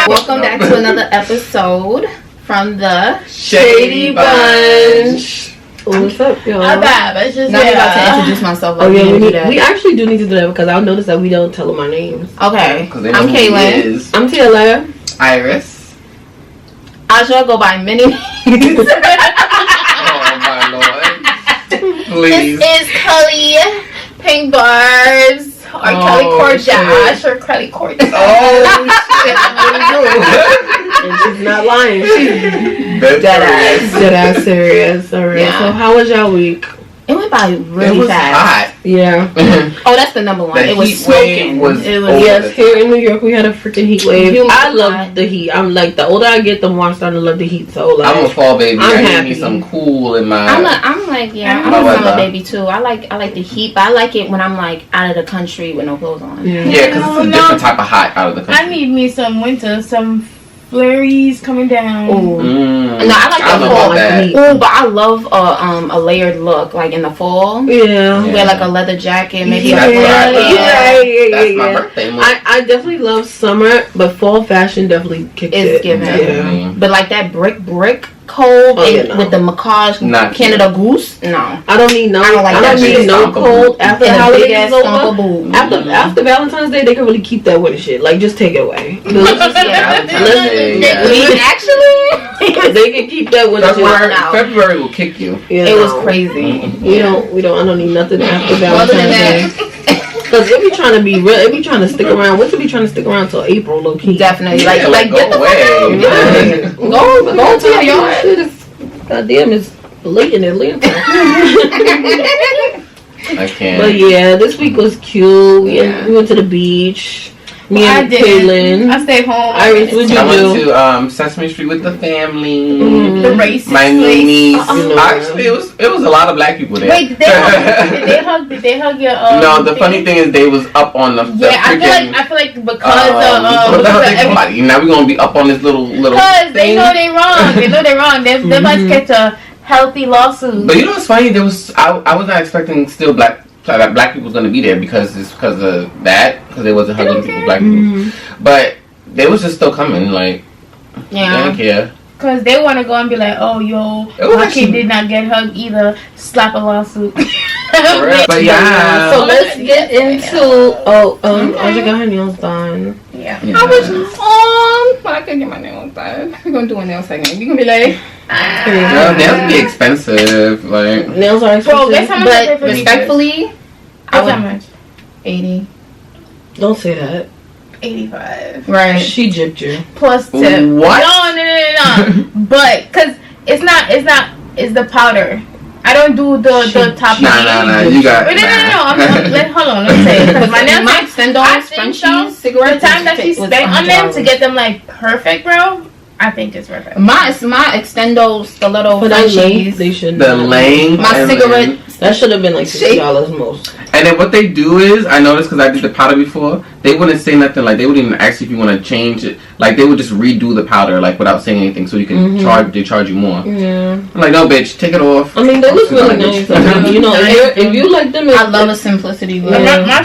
Welcome back to another episode from the Shady Bunch. What's up, y'all? I'm about to introduce myself. Like we actually do need to do that because I've noticed that we don't tell them our names. Okay, I'm Kaylin. I'm Taylor. Iris. Aja go by many names. Oh my lord. Please. This is Kelly Pink Barbs or Kelly Cordash or Kelly Cordash. Oh shit. And she's not lying. She's Dead ass serious. Alright. Yeah. So how was y'all week? It went by really it was fast. Hot. Yeah. Oh, that's the number one. The it was heat smoking. wave was Yes, here in New York we had a freaking heat wave. Humid I love hot. the heat. I'm like, the older I get, the more I'm starting to love the heat. So like, I'm a fall baby. I'm I happy. need some cool in my. I'm a weather. summer baby too. I like the heat, but I like it when I'm like out of the country with no clothes on. Yeah, because it's a different type of hot out of the country. I need me some winter, some flurries coming down. Ooh. No, I like the fall. Ooh, but I love a layered look, like in the fall. Yeah. Wear like a leather jacket, maybe That's what I love. That's my yeah. birthday month. I definitely love summer, but fall fashion definitely kicks It's it. given. Yeah. But like that brick cold with the macaque Not Canada Goose, no. I don't need no. I don't like that need shit. no cold after the And a holidays big ass is stomp over. of boob. After Valentine's Day, they can really keep that winter shit. Like, just take it away. Valentine's Day, yeah. Actually, They can keep that winter shit. February will kick you. Yeah, it was crazy. We don't. I don't need nothing after Other than Valentine's Day. Because if you trying to be real, if you trying to stick around, what's if you trying to stick around till April, low key? Definitely. Yeah, Like go get the away. fuck out. Go to your yard. Goddamn, it's late in Atlanta. I can't. But yeah, this week was cute. We went to the beach. Me and Kaylin. I stayed home. Iris, what'd you do? I went to Sesame Street with the family. The racist My niece. know. Actually, it was a lot of black people there. Wait, did they hug your no, the funny thing is they was up on the I feel like because what the hell they call it? Now we're gonna be up on this little because they know they wrong. They must catch a healthy lawsuit. But you know what's funny? I was not expecting still black people was gonna be there because of that, because they wasn't hugging people, black people. But they was just still coming, like they didn't care. Because they want to go and be like, oh, yo, my kid did not get hugged either. Slap a lawsuit. But yeah. So let's get into. Aja got her nails done. Yeah. I was but I couldn't get my nails done. We're gonna do a nail segment. You gonna be like, Nails be expensive. Like nails are expensive. Bro, guess how much I pay but for respectfully, I how would much? 80. Don't say that. 85. Right. She gypped you. Plus tip. What? No. But, because it's the powder. I don't do the top. Nah. You got. Wait, no. Hold on. Let me say it. Because my nails My extendos, Frenchies, cigarettes. The time that she spent on them to get them like perfect, bro. I think it's perfect. My extendos, stiletto For that length, Frenchies. they should. The length. My cigarette. That should have been like $60 most. And then what they do is, I noticed because I did the powder before, they wouldn't say nothing. Like they wouldn't even ask you if you want to change it. Like they would just redo the powder, like without saying anything, so you can charge you more. Yeah. I'm like, no, bitch, take it off. I mean, they look really nice. I mean, you know, if you like them, I love a simplicity look. My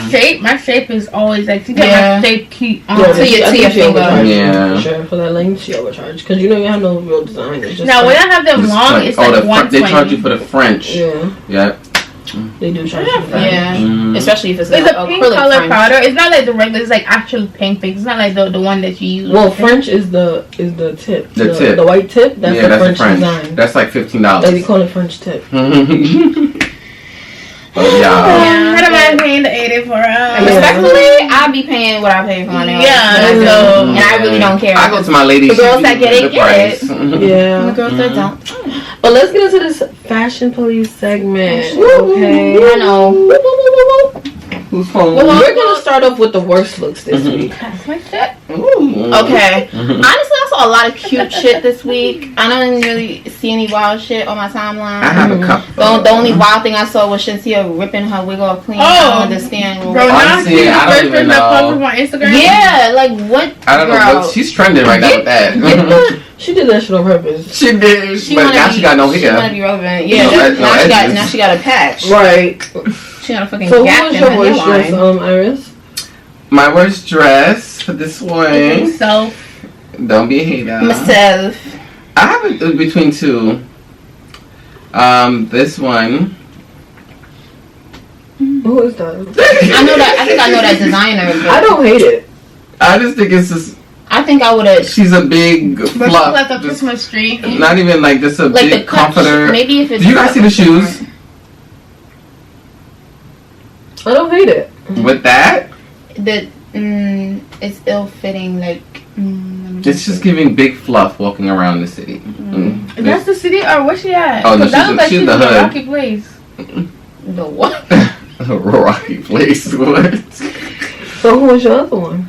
shape is always like to get my shape keep on to your finger. Yeah. For sure, for that length, she overcharged because you know you have no real design. It's just now when I have them long, it's like 120. They charge you for the French. Yeah. They do charge you for that. Yeah. Especially if it's a pink color French powder. It's not like the regular. It's like actual pink. It's not like the one that you use. Well, French is the tip. The tip. The white tip. That's the French design. That's like $15. They call it French tip. I don't mind paying the 80 for it. Respectfully, I'll be paying what I pay for my nails. Yeah, and I really don't care. I go to my lady. The girls that get it, get it. Yeah. The girls that don't. But let's get into this fashion police segment. Okay. I know. Who's home? Well, we're gonna start off with the worst looks this week. That's my shit. Okay. Honestly, I saw a lot of cute shit this week. I don't really see any wild shit on my timeline. I have a couple. The only wild thing I saw was Shinsia ripping her wig off clean. I don't understand. Bro, now Honestly, I don't even know. on Instagram. Yeah, like what? I don't know. But she's trending right now with that. She did that shit on purpose. She did, but now she got no hair. She wanna be relevant. Yeah, now she got a patch. Right. She got a fucking so gap who was in your her worst dress, hairline. Iris? My worst dress for this one. So Don't be a hater. Myself. I have it between two. This one. Who is that? I know that. I think I know that designer. But I don't hate it. I just think it's just. I think I would have. She's a big But fluff. like a just- Christmas tree. Not even like just a Like big the cut, comforter. maybe if it's. Do you guys see the shoes I don't hate it. with that? It's ill fitting. Like. It's just giving big fluff walking around the city. That's the city, or where's she at? Oh, no, 'Cause that looks like she's she's the in a hood. rocky place. The what? A rocky place. What? So who was your other one?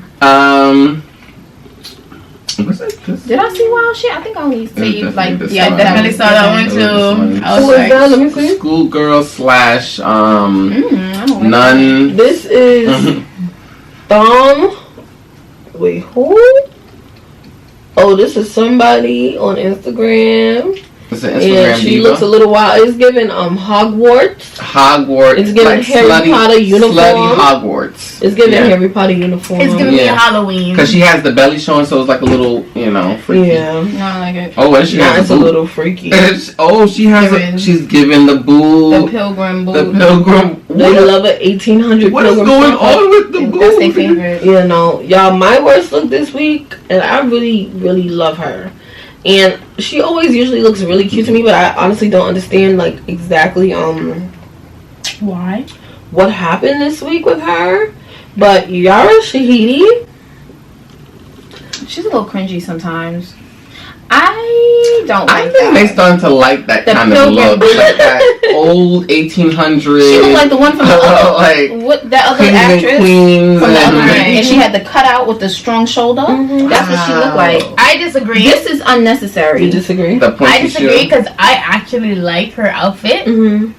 What's that? Did I see wild shit? I think I only see like this yeah. one. That I definitely saw that one This too. one. I was Who is like, that? Let me see. Schoolgirl slash I don't like nun. This is Wait, who? Oh, this is somebody on Instagram. It's an And Instagram she diva. looks a little wild. It's giving Hogwarts. Hogwarts. It's giving Harry Potter uniform. Slutty Hogwarts. It's giving Yeah. Harry Potter uniform. it's giving me Yeah. a Halloween. Because she has the belly showing, so it's like a little, freaky. Yeah. No, I like it. Oh, and she Nah, has it's a boob. little freaky. She has Giving. she's giving the The boob. pilgrim The boob. pilgrim. They love an 1800 What is pilgrim going slipper. on with the boob? That's their favorite. You know, y'all, my worst look this week, and I really, really love her. And she always usually looks really cute to me, but I honestly don't understand, like, exactly, Why? what happened this week with her. But Yara Shahidi, She's a little cringy sometimes. I don't I like think they that. starting to like that The kind of pilgrim look, boob. like that old 1800s. She looked like the one from the other, like what that other Kings and actress Queens from the other and- one, and she had the cutout with the strong shoulder. That's what she looked like. I disagree. This is unnecessary. you disagree? The pointy I disagree shoe. because I actually like her outfit. Mm-hmm.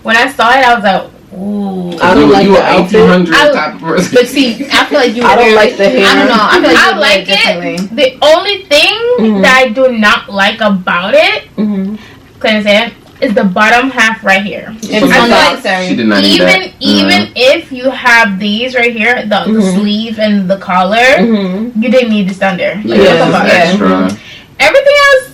When I saw it, I was like, ooh. I don't like you the an outfit. 1800 I- type of person. But see, I feel like you. I don't like the hair. I don't know. I feel like you I would like wear differently. it. The only thing Mhm. that I do not like about it, Mm-hmm. can I say it, is the bottom half right here. It's She unnecessary. did not need that. Even if you have these right here, the Mhm. sleeve and the collar, Mm-hmm. you didn't need this under. Like, Yeah, what it's the fuck? just extra. Everything else,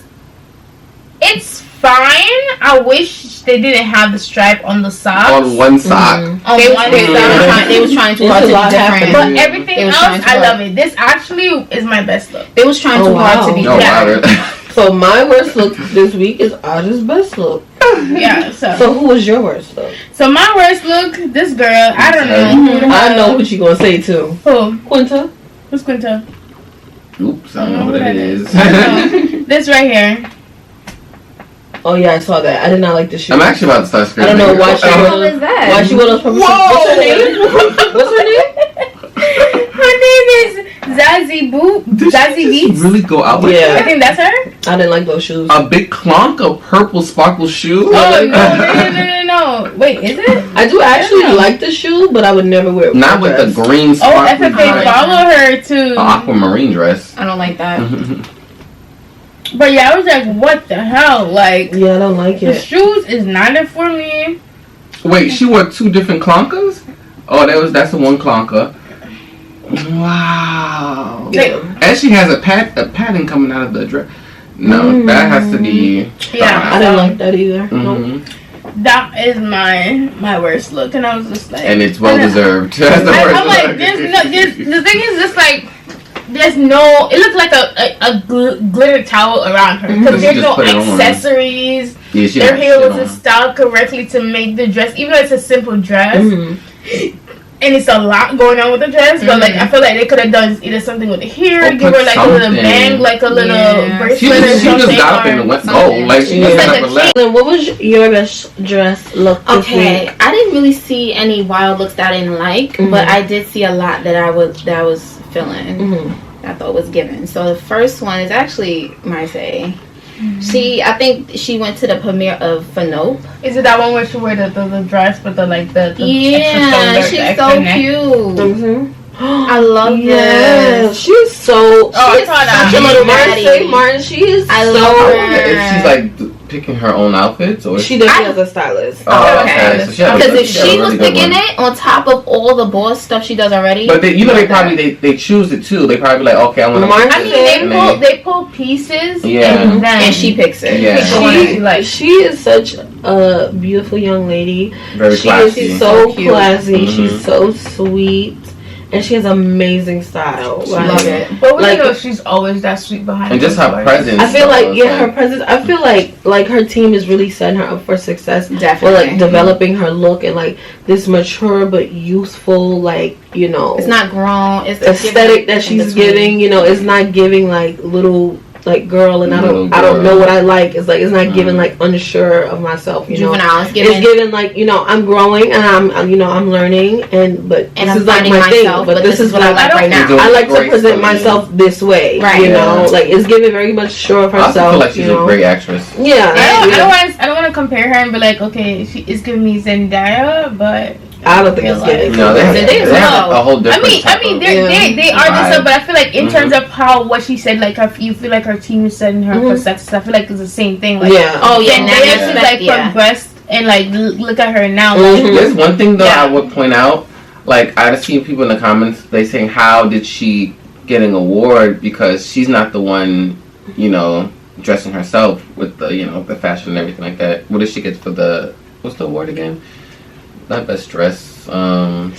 it's fine. I wish they didn't have the stripe on the socks. On one sock. Oh, They they, wanted they, to- they was trying too It's hard a to lot be different. happening. But Mhm. everything They was else, trying to I work. love it. This actually is my best look. They was trying Oh, too hard to be No, different. wow. So my worst look this week is Aja's best look. Yeah, so So who was your worst look? my worst look, this girl, I don't know. who the I hell- know what you gonna say too. Who? Quinta. Who's Quinta? Oops, I don't know what it is. I don't know. This right here. Oh yeah, I saw that. I did not like the shoe. I'm actually about to start I screaming. don't know why she What the wore hell is that? Why she wore those purple shoes? What's her name? What's her name? Her name is Zazie Boo. Did Zazie she Beats. just really go out like Yeah. I think that's her. I didn't like those shoes. a big clonk of purple sparkle shoe? Oh no! Wait, is it? I do actually Yeah. like the shoe, but I would never wear it with Not a with the dress. green Oh, sparkly FFA dress. follow her too. Aquamarine dress. I don't like that. But yeah, I was like, what the hell? Like, Yeah, I don't like the it. shoes is not it for me. Wait, she wore two different clonkers? Oh, that's the one clonker. Wow. Yeah. And she has a pattern coming out of the dress. No, that has to be. Yeah. I didn't like that either. Nope. Mhm. That is my worst look, and I was just like, And it's well deserved. That's the worst I'm like, look. the thing is just like, there's no. It looks like a glitter towel around her because She there's just no put it on. accessories. Yeah, she Their had hair shit wasn't on. styled correctly to make the dress, even though it's a simple dress. Mhm. And it's a lot going on with the dress, but like I feel like they could have done either something with the hair, Or give put her like a little something. bang, like a little Yeah. bracelet She or just something. got up and or- went something. go. Like she Yeah. just Like never a left. Then what was your best dress look this Okay, week? I didn't really see any wild looks that I didn't like, Mhm. but I did see a lot that I was feeling. Mhm. I thought was given. So the first one is actually Marseille. I think she went to the premiere of Fanope. Is it that one where she wear the dress with the like the Yeah, extra shoulder, she's the extra so neck? cute. Mhm. I love Yeah, this. she's so. Oh, I She's saw that. such a little Daddy. Marseille Martin. She is I so. love her. If she's like picking her own outfits, or she definitely has a stylist. Oh, okay. So because if she was picking it on top of all the boss stuff she does already, but they probably they choose it too. They probably be like, okay, I want to. I mean, they pull pieces, and she picks it. Yeah. She is such a beautiful young lady. Very classy. She is so cute. classy. She's so sweet. And she has amazing style. Love it. But we know she's always that sweet behind. And just her presence. I feel like her presence. I feel like her team is really setting her up for success. Definitely. For like developing her look and like this mature but youthful, like, you know, it's not grown. It's aesthetic that she's giving. You know, it's not giving like little. Like girl, and I don't know what I like. It's like it's not giving like unsure of myself. You know, it's giving like, you know, I'm growing and I'm learning but this is like my thing. But this is what I like right now. I like to present myself this way. Right. You know, like it's giving very much sure of herself. I feel like she's a great actress. Yeah. I don't want to compare her and be like, okay, she is giving me Zendaya, but I don't think it's giving. No, they have a whole different. I mean, they are this up, but I feel like in terms of what she said, like you feel like her team is setting her for success. I feel like it's the same thing. Like, Zendaya like progressed and like look at her now. There's one thing though I would point out. Like I've seen people in the comments, they saying, how did she get an award because she's not the one, you know, dressing herself with the, you know, the fashion and everything like that. What did she get for what's the award again? Not best dress. Style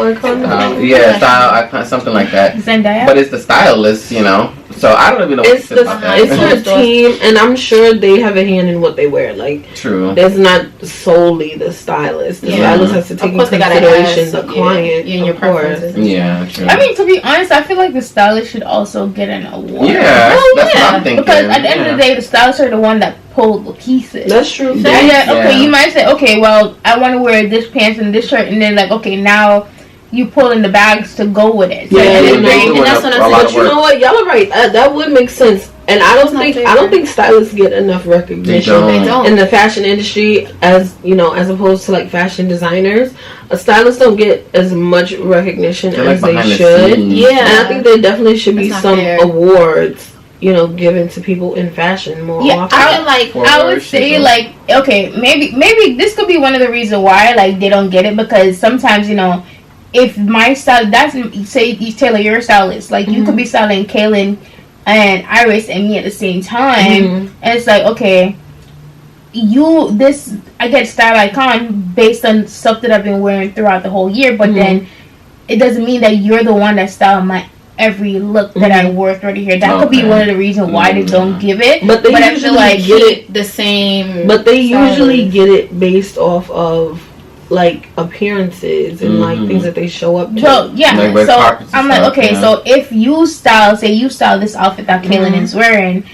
icon? Style icon, something like that. Zendaya? But it's the stylist, you know. So I don't even know what to say about that. It's her team, and I'm sure they have a hand in what they wear. Like, true. There's not solely the stylist. The stylist has to take into consideration the client and your preferences. Yeah, true. I mean, to be honest, I feel like the stylist should also get an award. Yeah, that's what I'm thinking. Because at the end of the day, the stylists are the one that pulled the pieces. That's true. Okay, you might say, okay, well, I want to wear this pants and this shirt, and then like, okay, now you pull in the bags to go with it. Yeah, and that's what I'm saying. But you know what? Y'all are right. That would make sense. And I don't think stylists get enough recognition in the fashion industry as, you know, as opposed to like fashion designers. Stylists don't get as much recognition as they should. And I think there definitely should be some awards, you know, given to people in fashion more often. I would say like, okay, maybe this could be one of the reasons why like they don't get it, because sometimes, you know, if my style, say Taylor, you're a stylist, like you could be styling Kaylin and Iris and me at the same time, and it's like, okay, I get style icon based on stuff that I've been wearing throughout the whole year, but then it doesn't mean that you're the one that styled my every look that I wore throughout the year. That could be one of the reasons why they don't give it. But they usually get it the same. But they usually get it based off of like appearances and like things that they show up to. So I'm like, okay, so if you style this outfit that Kaylin is wearing,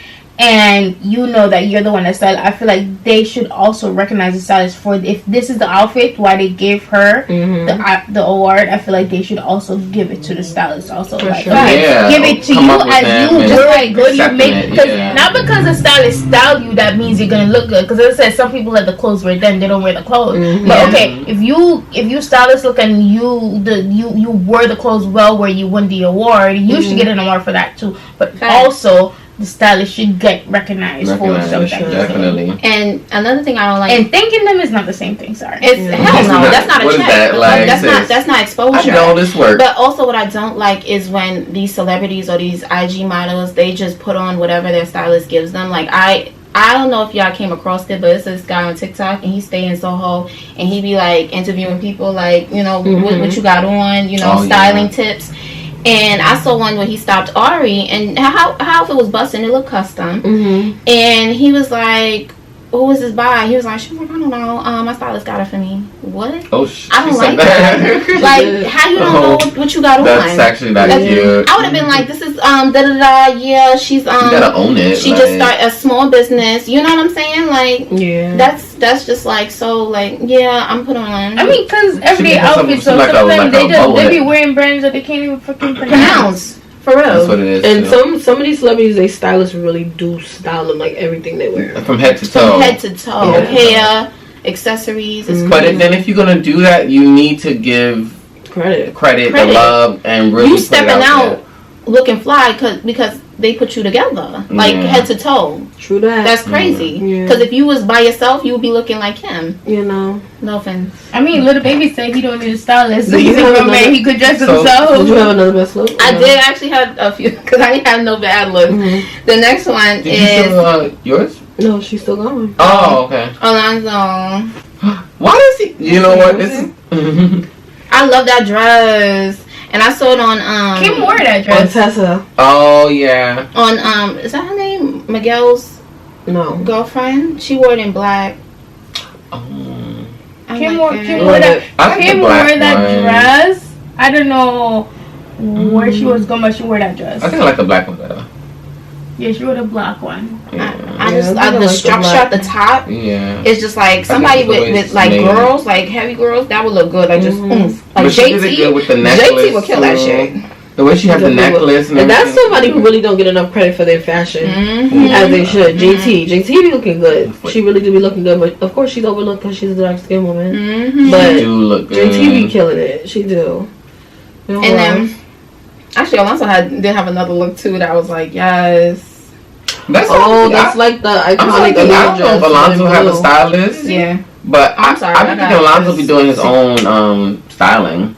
and you know that you're the one that styled, I feel like they should also recognize the stylist for, if this is the outfit, why they gave her the award. I feel like they should also give it to the stylist also. Like, give it to you as you wear good, you make, not because the stylist styled you that means you're gonna look good. Because as I said, some people let the clothes wear them, they don't wear the clothes. But okay, if you stylist look and you wore the clothes well where you won the award, you should get an award for that too. But also, the stylist should get recognized for stuff definitely. And another thing I don't like, and thanking them is not the same thing. Sorry, it's hell no. That's not a check. That's not exposure. I did all this work. But also, what I don't like is when these celebrities or these IG models, they just put on whatever their stylist gives them. Like I don't know if y'all came across it, but it's this guy on TikTok, and he stay in Soho, and he be like interviewing people, like, you know, what you got on, you know, styling tips. And I saw one where he stopped Ari, and how if it was busting, it looked custom. And he was like, "Who was this by?" He was like, "She was like, I don't know. My stylist got it for me." What? Oh, I don't like that. Like, how you don't know what you got on? That's actually not cute. I would have been like, "This is yeah, she's you gotta own it. She just started a small business." You know what I'm saying? Like, that's just like, so like, yeah, I'm putting on. I mean, because everyday outfits, so some of them they be wearing brands that they can't even fucking pronounce. For real. That's what it is. And some of these celebrities, they stylists really do style them, like everything they wear. From head to toe. Hair, accessories. But then if you're going to do that, you need to give credit, the love, and really you stepping out looking fly because they put you together, like head to toe. True that. That's crazy. Because if you was by yourself, you would be looking like him. You know. No offense. I mean, Little Baby said he don't need a stylist. So he's a man. He could dress himself. Did you have another best look? I did actually have a few because I didn't have no bad looks. The next one Did you still, yours? No, she's still going. Oh, okay. Alonzo. Why does he? You know what? This is. I love that dress. And I saw it on Kim wore that dress. On Tessa. Oh yeah. On is that her name? Miguel's girlfriend. She wore it in black. Kim wore that dress. I don't know where she was going, but she wore that dress. I think I like the black one better. Yeah, she wore the black one. I the structure at the top. Yeah. It's just like somebody with like girls, like heavy girls, that would look good. Like just like but JT. With the necklace, JT would kill that shit. The way she had the necklace and that's somebody who really don't get enough credit for their fashion as they should. JT be looking good. She really do be looking good, but of course she's overlooked because she's a dark skinned woman. But she do look good. JT be killing it. She do. And then actually Alonso did have another look too that I was like, yes. That's like the iconic. I don't know if Alonso have a stylist. Yeah. But I think Alonso be doing his own styling.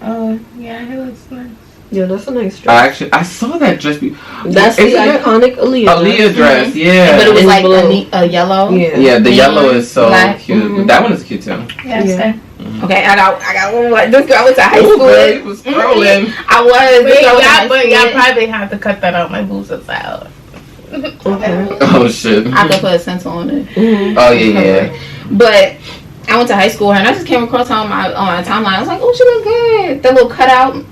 Yeah, he looks nice. Yeah, that's a nice dress. I saw that dress. That's the iconic Aaliyah dress. Yeah. But it was like a yellow. Yeah, the yellow is so cute. That one is cute too. Yeah. Okay, I got one more. This girl went to high school. Girl, was scrolling. I was. But y'all probably have to cut that out. My boobs are out. Okay. Oh shit. I could put a sensor on it. Oh yeah. But I went to high school and I just came across her on my timeline. I was like, oh, she look good. That little cutout.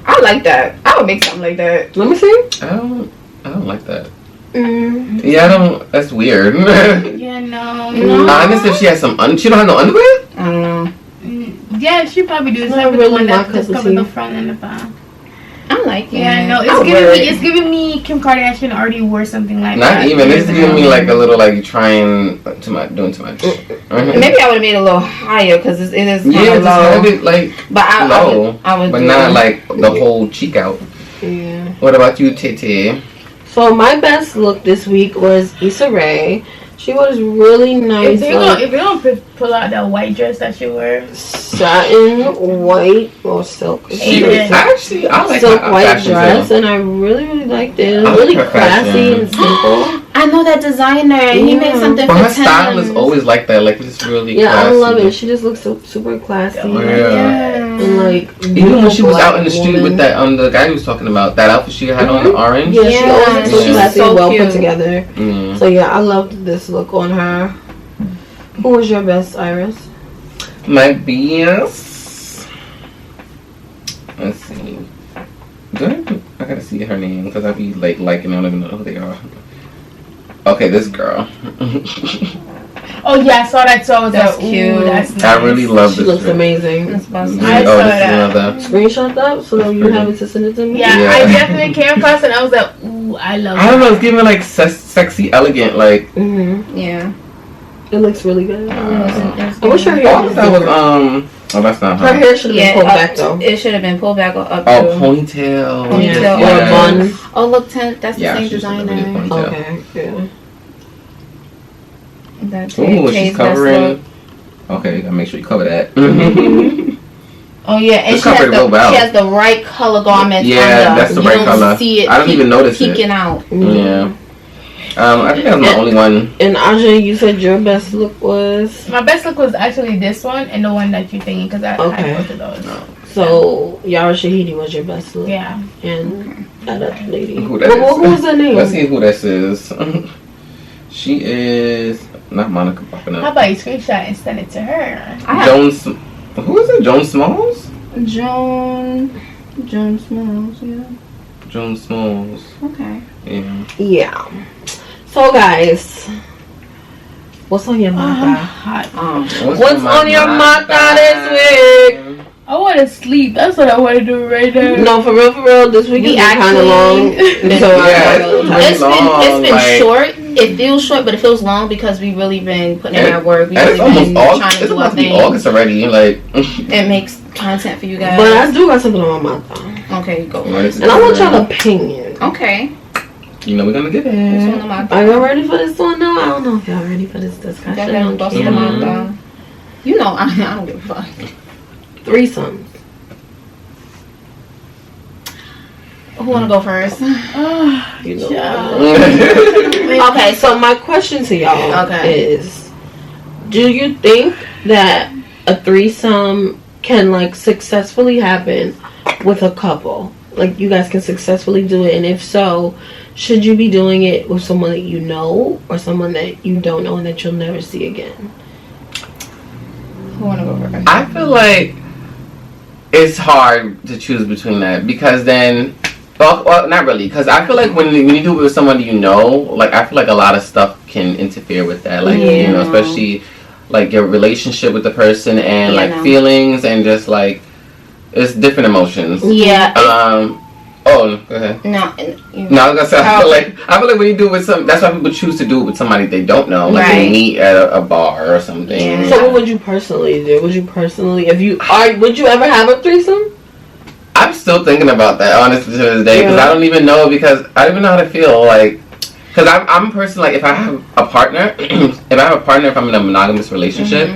I like that. I would make something like that. Let me see. I don't like that. Yeah, I don't. That's weird. Yeah, no. Honestly, if she has some, she don't have no underwear. I don't know. Yeah, she probably do. It's really one that just cup of covers the front and the back. I like it. Yeah, no, it's giving me Kim Kardashian already wore something like Not that. Not even. It's giving me like a little like trying too much, doing too much. Maybe I would have made it a little higher because it is kind of low. Yeah, just like but I would but not like the whole cheek out. Yeah. What about you, Titi? So my best look this week was Issa Rae. She was really nice. If you don't pull out that white dress that she wore, satin white or silk. Actually, I like silk white dress, and I really liked it. It was really classy and simple. I know that designer. He made something for her style is always like that. Like it's really classy. I love it. She just looks so super classy. And like even when she was out in the street with that the guy who was talking about that outfit she had on the orange. Yeah, she always looks classy, so well cute. put together. So yeah, I loved this look on her. Who was your best, Iris? My best. Let's see. Good. I gotta see her name because I be like liking. I don't even know who they are. Okay, this girl. Oh yeah, I saw that. So I was that's like, cute. That's nice. I really love this. She looks amazing. That's awesome. I saw that. Screenshot that so that you have it to send it to me. Yeah, I definitely came across it. And I was like, ooh, I love. I don't know. It's giving like sexy, elegant, like. Yeah. It looks really good. I wish her hair was that was Oh, that's not her. Her hair should have been pulled back though. It should have been pulled back or up. Ponytail. Ponytail or a bun. Oh look, that's the same designer. Okay. Yeah. Ooh, she's covering. Okay, you gotta make sure you cover that. Oh yeah, and she has the right color garment. Yeah, that's the right color. See it I don't even notice peeking it. out. Yeah. I think that's my only one. And Aja, you said your best look was? My best look was actually this one and the one that you're thinking because I had both of those. So Yara Shahidi was your best look. Yeah. And that other lady. Who was her name? Let's see who this is. She is not Monica popping up. How about you screenshot and send it to her? Jones. Who is it? Joan Smalls? Joan Smalls. Yeah. Joan Smalls. Okay. Yeah. So guys, what's on your mata? What's on your mata this week? I want to sleep. That's what I want to do right now. No, for real. This week has been kind of long. It's been short. It feels short, but it feels long because we really been putting in our work. We really been trying to do our thing. August already. Like it makes content for you guys. But I do got something on my mouth. Okay, go first. And I want y'all opinion. Okay. You know we're gonna get it. Are y'all ready for this one? No, I don't know if y'all ready for this discussion. You know, I don't give a fuck. Threesomes. Who wanna go first? You know. Okay, so my question to y'all is: do you think that a threesome can like successfully happen with a couple? Like you guys can successfully do it, and if so, should you be doing it with someone that you know or someone that you don't know and that you'll never see again? Who wanna go first? I feel like it's hard to choose between that because then, well not really, because I feel like when you do it with someone you know, like I feel like a lot of stuff can interfere with that, like you know, especially like your relationship with the person and like feelings and just like it's different emotions. Yeah. Oh, go ahead. No, I was gonna say I feel like when you do it with some, that's why people choose to do it with somebody they don't know, like they meet at a bar or something. Yeah. So what would you personally do? Would you ever have a threesome? I'm still thinking about that, honestly, to this day, because I don't even know, because I don't even know how to feel, like, because I'm a person, like, if I have a partner, if I'm in a monogamous relationship,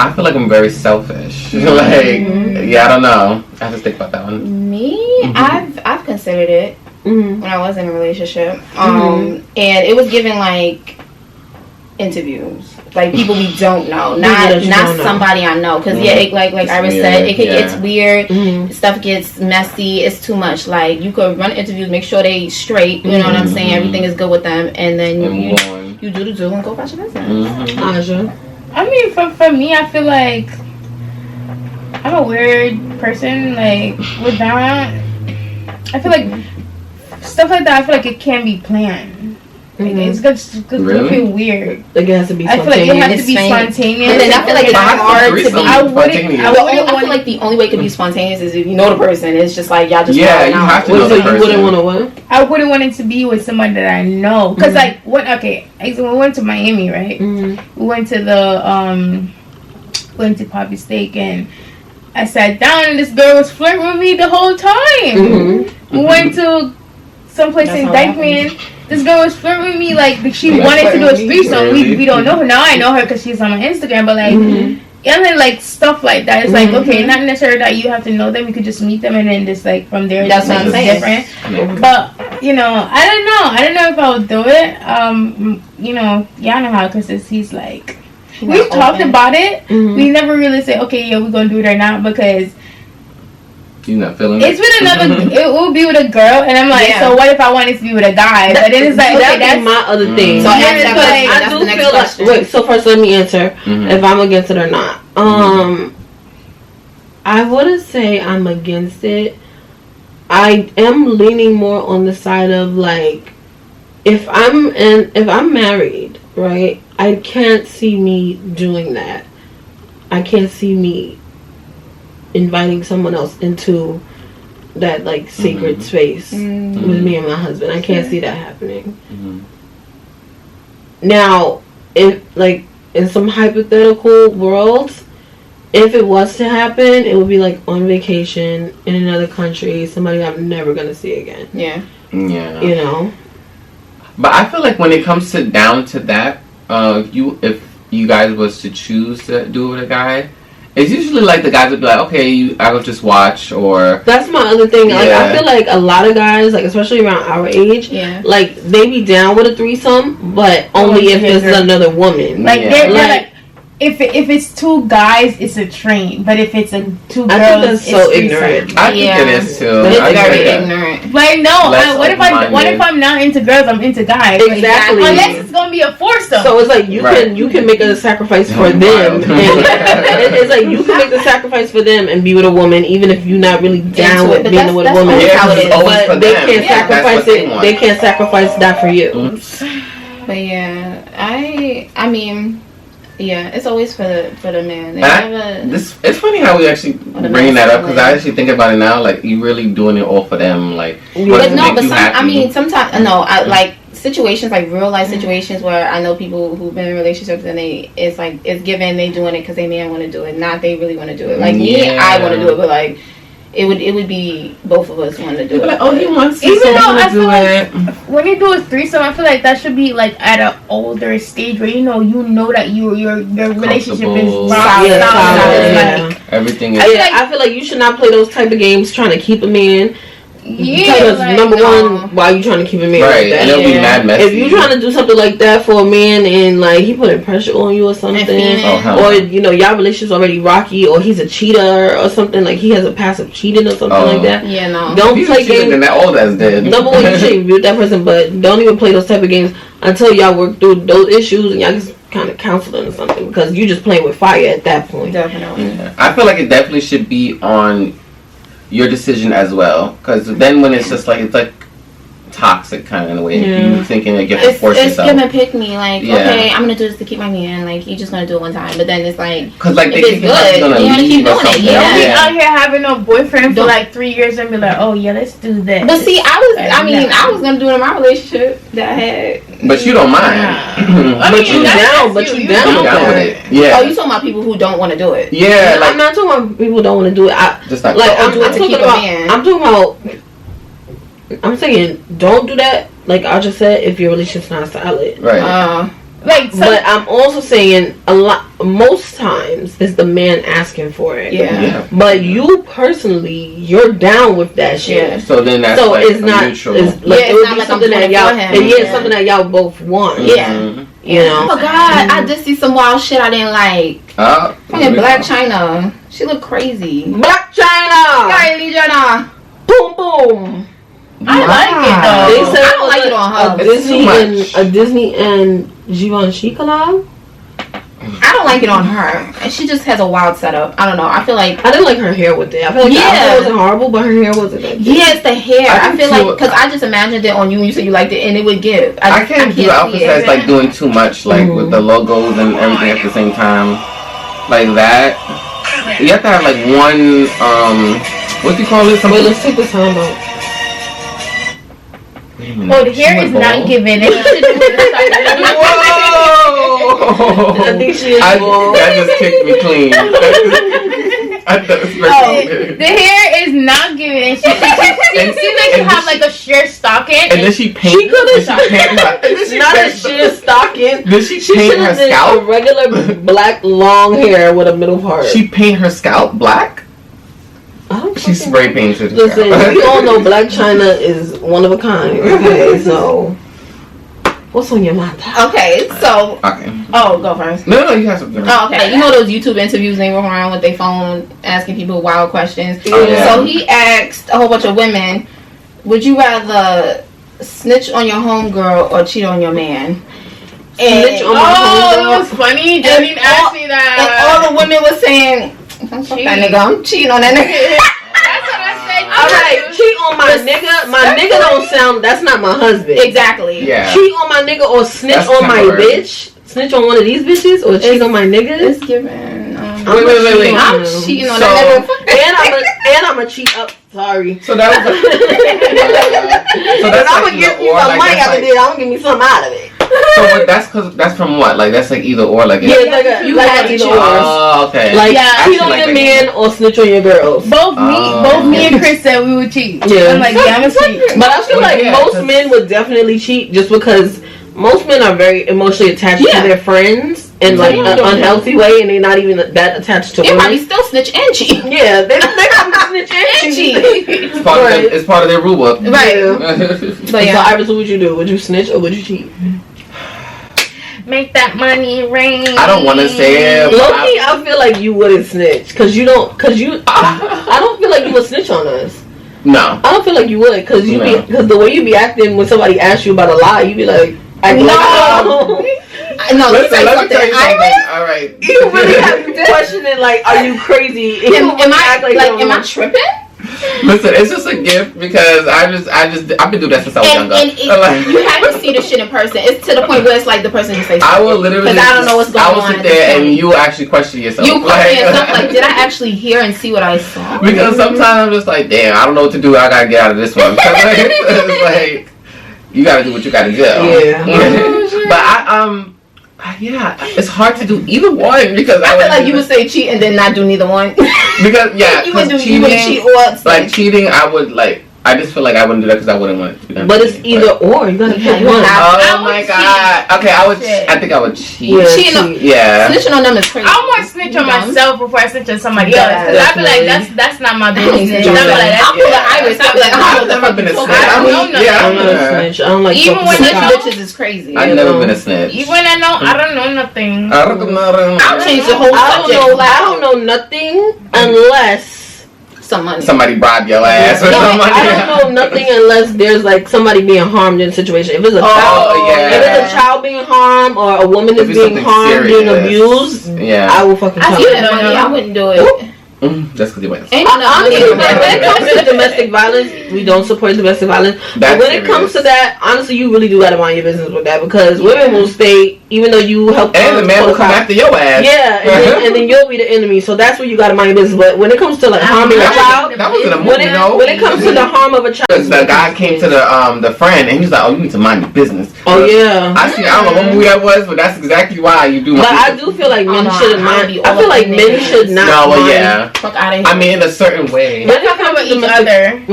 I feel like I'm very selfish. I don't know. I have to think about that one. Me? I've considered it when I was in a relationship. And it was given, like, interviews. Like, people we don't know. Not somebody I know. Because, like Iris said, it gets weird. Stuff gets messy. It's too much. Like, you could run interviews, make sure they straight. You know what I'm saying? Everything is good with them. And then you do the do and go about your business. Aja? I mean, for me, I feel like I'm a weird person. Like, with that, I feel like stuff like that, I feel like it can be planned. Like, it's just really? Feel weird. Like, it has to be spontaneous. I feel like it has to be spontaneous. And then I feel like it's hard to be. I feel like the only way it could be spontaneous is if you know the person. It's just like, y'all just you have to know the person. You wouldn't want to what? I wouldn't want it to be with someone that I know. Because, like, when we went to Miami, right? We went to went to Poppy Steak, and I sat down, and this girl was flirting with me the whole time. We went to someplace in Dykeman. This girl was flirting with me, like she wanted to do a threesome. We don't know her. Now I know her because she's on my Instagram, but like, and then like stuff like that. It's like, okay, not necessarily that you have to know them. You could just meet them and then just like from there, that's something different. But you know, I don't know if I would do it. You know, y'all know how Chris is. He's like, we've talked about it. We never really say, okay, yeah, we're gonna do it or not, because you're not feeling it's with another. It will be with a girl, and I'm like, so what if I wanted to be with a guy? But then it's like, okay, that's my other thing. So I do feel like. Wait, so first let me answer if I'm against it or not. I wouldn't say I'm against it. I am leaning more on the side of like, if I'm married, right? I can't see me doing that. I can't see me inviting someone else into that like sacred space with me and my husband. I can't see that happening. Now, if like in some hypothetical worlds, if it was to happen, it would be like on vacation in another country, somebody I'm never gonna see again. Yeah. You know. But I feel like when it comes down to that, if you guys was to choose to do it with a guy, it's usually like the guys would be like, okay, I will just watch, or... That's my other thing. Like, I feel like a lot of guys, like, especially around our age, like, they be down with a threesome, but only if there's another woman. Like, they're like... If it's two guys, it's a train. But if it's two girls, that's so ignorant. I think it is too. It's very ignorant. Like what if I'm not into girls? I'm into guys. Exactly. Like, unless it's gonna be a foursome. So it's like you can make a sacrifice for them. It's like you can make the sacrifice for them and be with a woman, even if you're not really down with being with a woman. But they can't sacrifice it. They can't sacrifice that for you. But yeah, I mean. Yeah, it's always for the man. It's funny how we actually bringing that up, because I actually think about it now. Like, you really doing it all for them. Like, sometimes like situations, like real life situations where I know people who've been in relationships and it's given they doing it because they man want to do it, not they really want to do it. Like me, I want to do it, but like it would be both of us wanting to do it. Like, oh, he wants to. Even though I feel like when you do a threesome, I feel like that should be like at an older stage where you know that your relationship is solid. Like, everything is. I feel like you should not play those type of games trying to keep a man. Yeah, because number one, why are you trying to keep a man right? Like that? And it'll be mad messy. If you're trying to do something like that for a man and like he putting pressure on you or something, or you know y'all relationship's already rocky, or he's a cheater or something, like he has a passive cheating or something like that. Yeah, no. Don't play games. Then all that's dead. Number one, you shouldn't be with that person, but don't even play those type of games until y'all work through those issues and y'all just kind of counsel them or something, because you just playing with fire at that point. Definitely. Yeah. I feel like it definitely should be on your decision as well, because then when it's just like it's like toxic kind of in a way. You thinking like you have to force yourself. It's gonna pick me like okay, I'm gonna do this to keep my man. Like you're just gonna do it one time, but then it's like because like if it's good, you gotta keep doing it. Yeah, we out here having a boyfriend for like 3 years and be like, oh yeah, let's do that. But see, I was gonna do it in my relationship that I had. But you don't mind. But you down with it. Yeah. Oh, you talking about people who don't want to do it? Yeah. Like, I'm not talking about people who don't want to do it. I'm saying don't do that. Like I just said, if your relationship's not solid, right? But I'm also saying most times it's the man asking for it. Yeah. But you personally, you're down with that shit. Yeah. So then that's it's not neutral. It's something that y'all. It's something that y'all both want. Yeah. You know. Oh God, I did see some wild shit I didn't like. Fucking Black China. She looked crazy. Black China. Kylie Jenner. Boom boom. I like it though. They said I don't like it on her. A Disney and Givenchy collab. I don't like it on her. And she just has a wild setup. I don't know. I feel like I didn't like her hair with it. I feel like the outfit wasn't horrible, but her hair wasn't that good. Yeah, it's the hair. I feel like because I just imagined it on you and you said you liked it and it would give. I can't do outfits that's like doing too much, like with the logos and everything at the same time, like that. You have to have like one. What do you call it? Wait, let's take this time out. Oh, the hair is not giving it. Whoa! I think she is. That just kicked me clean. The hair is not giving. She seems like she have like a sheer stocking. And then she paint. She could have not a sheer stocking. Did she paint her scalp? A regular black long hair with a middle part. She paint her scalp black. She spray painted her Listen, we all know Black China is one of a kind. Okay, so what's on your mind? Okay, so oh, go first. No, you have something. Oh, okay. You know those YouTube interviews they walk around with their phone asking people wild questions. Oh, yeah. So he asked a whole bunch of women, "Would you rather snitch on your homegirl or cheat on your man?" Snitch on my homegirl. That was funny. Janine asked me that, and all the women were saying, "Fuck that nigga, I'm cheating on that nigga." That's what I said. Alright, cheat on my nigga. My nigga don't sound. That's not my husband. Exactly. Yeah. Cheat on my nigga or snitch on my bitch. Snitch on one of these bitches or cheat on my nigga. It's given. Wait. I'm cheating on that nigga. And I'm a cheat up. Sorry. So that was. So that's I'm gonna give you some money out of it. I'm gonna give me something out of it. So that's from what? Like that's like either or. Like you had to choose. Oh, okay. Like cheat on your man or snitch on your girls. Both me and Chris said we would cheat. Yeah. I'm like, yeah, I'm gonna cheat. But I feel like most men would definitely cheat just because most men are very emotionally attached to their friends in like an unhealthy way, and they're not even that attached to women. They might be still snitch and cheat. Yeah, they snitch and cheat. It's part of their rule book. Right. But yeah. So Iris, what would you do? Would you snitch or would you cheat? Make that money rain. I don't want to say it. Low-key, I feel like you wouldn't snitch because you don't. I don't feel like you would snitch on us. No, I don't feel like you would because because the way you be acting when somebody asks you about a lie, you be like, no. No, let me tell you something. All right. You really have to question it. Like, are you crazy? Am I tripping? Listen, it's just a gift because I've been doing that since I was younger. And you have to see the shit in person. It's to the point where it's like the person just say I will literally because I don't know what's going on. I will sit there and you will actually question yourself. You question yourself like, did I actually hear and see what I saw? Because sometimes I'm just like, damn, I don't know what to do. I gotta get out of this one. It's like you gotta do what you gotta do. Yeah. But I yeah, it's hard to do either one because I feel like you would say cheat and then not do neither one. Because you would cheat or like cheating. I would like. I just feel like I wouldn't do that because I wouldn't want it to be done. But it's either or. You gotta pick one. Oh my god. Okay, I think I would cheat. Yeah, snitching on them is crazy. I want to snitch on myself before I snitch on somebody else. Because I feel like that's not my business. I'll pull the iris. I'll be like, I've never been a snitch. I'm not a snitch. I don't like even when bitches is crazy. I've never been a snitch. Even when I don't know nothing. I'll change the whole subject. I don't know nothing unless somebody bribe your ass or something. I don't know nothing unless there's like somebody being harmed in a situation. If it's a child, if it's a child being harmed or a woman is being harmed, being abused, I will fucking tell you. I wouldn't do it. That's because you went. Honestly, when it comes to domestic violence, we don't support domestic violence. But when it comes to that, honestly, you really do gotta mind your business with that because women will stay, even though you help. And the man will come after your ass. Yeah, and then you'll be the enemy. So that's where you gotta mind your business. But when it comes to like harming a child, that wasn't a movie, though. When it comes to the harm of a child, the guy came to the friend and he was like, "Oh, you need to mind your business." Oh yeah. I don't know what movie that was, but that's exactly why you do. But I do feel like men shouldn't mind. I feel like men should not. No, well, yeah. Fuck out of here. I mean, in a certain way. When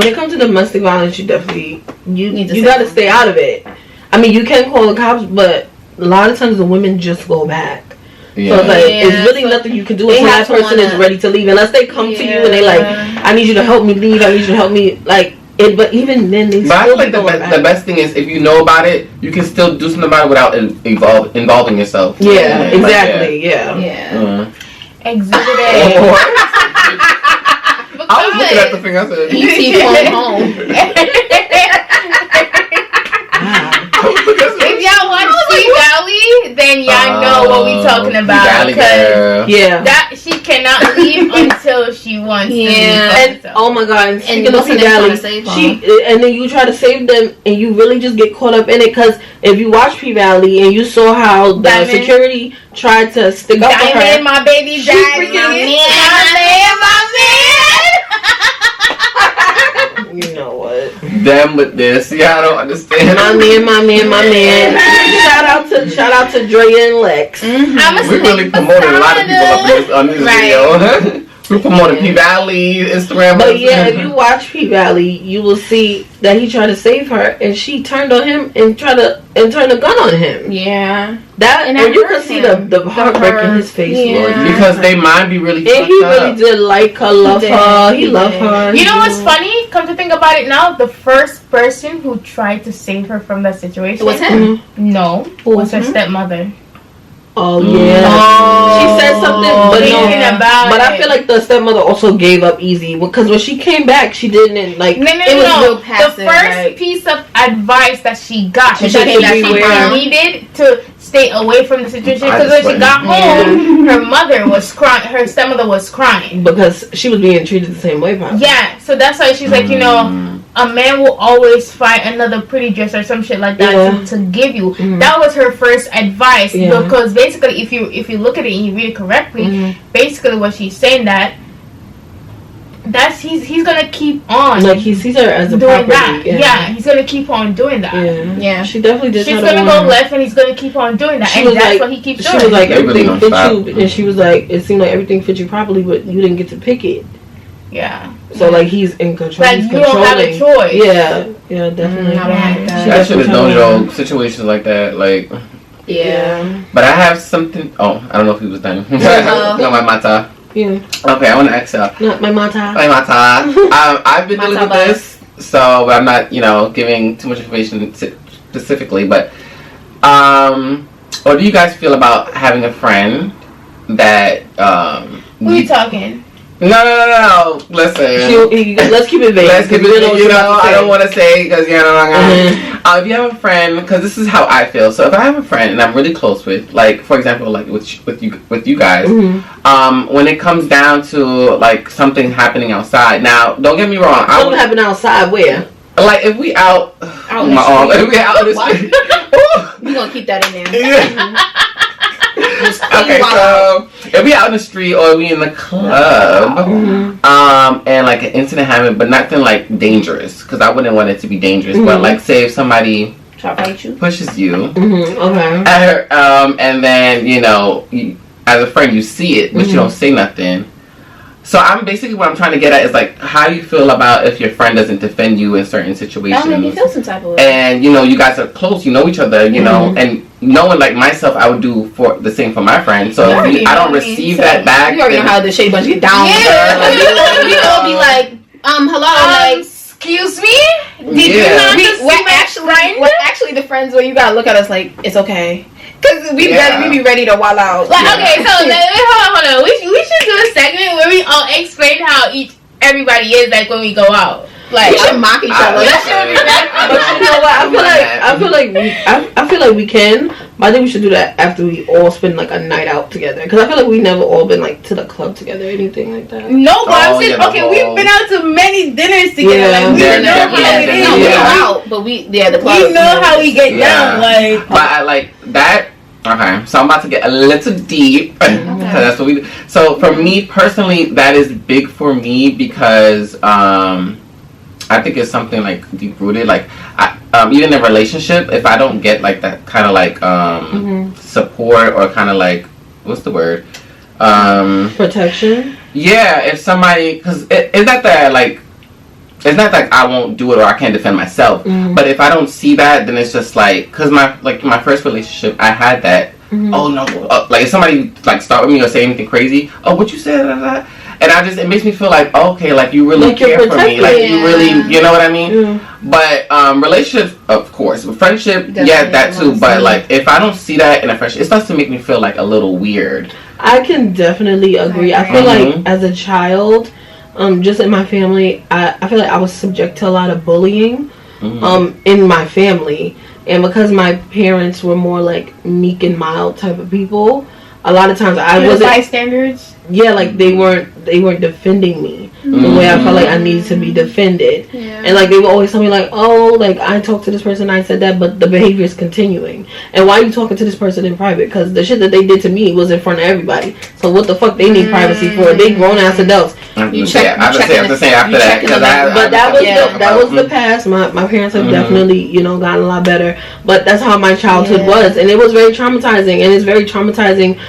it comes to domestic violence, you definitely you got to stay out of it. I mean, you can call the cops, but a lot of times the women just go back. Yeah. So it's like it's really nothing you can do until that person is ready to leave, unless they come to you and they like, I need you to help me leave. I need you to help me like. But even then, they. But I feel like the best thing is if you know about it, you can still do something about it without involving yourself. Yeah, exactly. Yeah. Exhibit A. I was looking at the thing. I said, "E.T. phone home." If y'all watch P-Valley, then y'all know what we talking about. Because that she cannot leave until she wants to. And oh my god, and speaking of P-Valley, and then you try to save them, and you really just get caught up in it. Because if you watch P-Valley and you saw how the security tried to stick up for her, my baby daddy, my man. You know what? Them with this, yeah, I don't understand. My man. Shout out to Drea and Lex. We really promoted a lot of people on this video. We promoted P-Valley, Instagram. But yeah, if you watch P-Valley, you will see that he tried to save her, and she turned on him and turned a gun on him. Yeah, and you could see the heartbreak in his face, Lord. Because they mind be really. And he really did like her, love her. He loved her. You know what's funny? Come to think about it now, the first person who tried to save her from that situation was him. No, was her stepmother. Oh yeah, she said something, but I feel like the stepmother also gave up easy because when she came back, she didn't like. No. Real passive, the first piece of advice that she got, she needed to stay away from the situation because when she got home, her mother was crying. Her stepmother was crying because she was being treated the same way. Probably. Yeah, so that's why she's like, a man will always find another pretty dress or some shit like that to give you. That was her first advice because basically, if you look at it and you read it correctly, basically what she's saying that's he's gonna keep on like he sees her as a doing property. That. Yeah, he's gonna keep on doing that. Yeah, she definitely did. She's gonna go left, and he's gonna keep on doing that, and that's what he keeps doing. She was like, everything fit you, and she was like, it seemed like everything fit you properly, but you didn't get to pick it. Yeah. So like he's in control. Like you don't have a choice. Yeah, definitely. That should have known your situations like that, like. Yeah. But I have something. Oh, I don't know if he was done. No, my mata. Yeah. Okay, I want to ask y'all. Not my mata. My mata. I've been dealing with this, so I'm not, giving too much information specifically, but or do you guys feel about having a friend that who are you talking? No. Listen. Let's keep it vague. Let's keep it vague. I don't want to say because if you have a friend, because this is how I feel. So if I have a friend and I'm really close with, like for example, like with you guys, when it comes down to like something happening outside. Now, don't get me wrong. Something happening outside where? Like if we out in the street. We gonna keep that in there. Okay, so if we out in the street or we in the club, and like an incident happened, but nothing like dangerous, because I wouldn't want it to be dangerous. But like, say if somebody try to fight you. Pushes you. Okay. And then, you know, as a friend, you see it, but you don't say nothing. So I'm basically what I'm trying to get at is like how you feel about if your friend doesn't defend you in certain situations. That make you feel some type of way. And you know, you guys are close, you know each other, you know, and knowing like myself, I would do for the same for my friend. So if I don't receive that back, you already know how the shady bunch get down. Yeah, we all be like, hello, like. Excuse me? Did you not just we're actually the friends where you gotta look at us like it's okay. Cause we be ready to wild out. Like okay, so hold on. We should do a segment where we all explain how everybody is like when we go out. Like we should mock each other. That should be but you know what? I feel like we can. But I think we should do that after we all spend like a night out together. Because I feel like we never all been like to the club together or anything like that. No, but I'm saying we've been out to many dinners together. Yeah. Like we know how it is. No, we go out, but the club. We know how we get down. Like, but I like that. Okay, so I'm about to get a little deep. That's what we do. So for me personally, that is big for me because I think it's something like deep rooted. Like even in a relationship, if I don't get like that kind of like support or kind of like what's the word? Protection. Yeah, if somebody because it's not that like. It's not like I won't do it or I can't defend myself. But if I don't see that, then it's just like, because my first relationship, I had that. Oh no, like if somebody like start with me or say anything crazy, oh what you said, and it makes me feel like okay, like you really care for me, like you really, you know what I mean? But relationships, of course, friendship, definitely, that too. But like if I don't see that in a friendship, it starts to make me feel like a little weird. I can definitely agree. I feel like as a child. Just in my family, I feel like I was subject to a lot of bullying in my family. And because my parents were more like meek and mild type of people, a lot of times I wasn't bystanders. Yeah, like they weren't defending me the way I felt like I needed to be defended. And like they would always tell me like, oh, like I talked to this person, I said that, but the behavior is continuing. And why are you talking to this person in private? Because the shit that they did to me was in front of everybody. So what the fuck they need privacy for? They grown ass adults. I have to say after that. But that was the past. My parents have definitely gotten a lot better. But that's how my childhood was, and it was very traumatizing, and it's very traumatizing,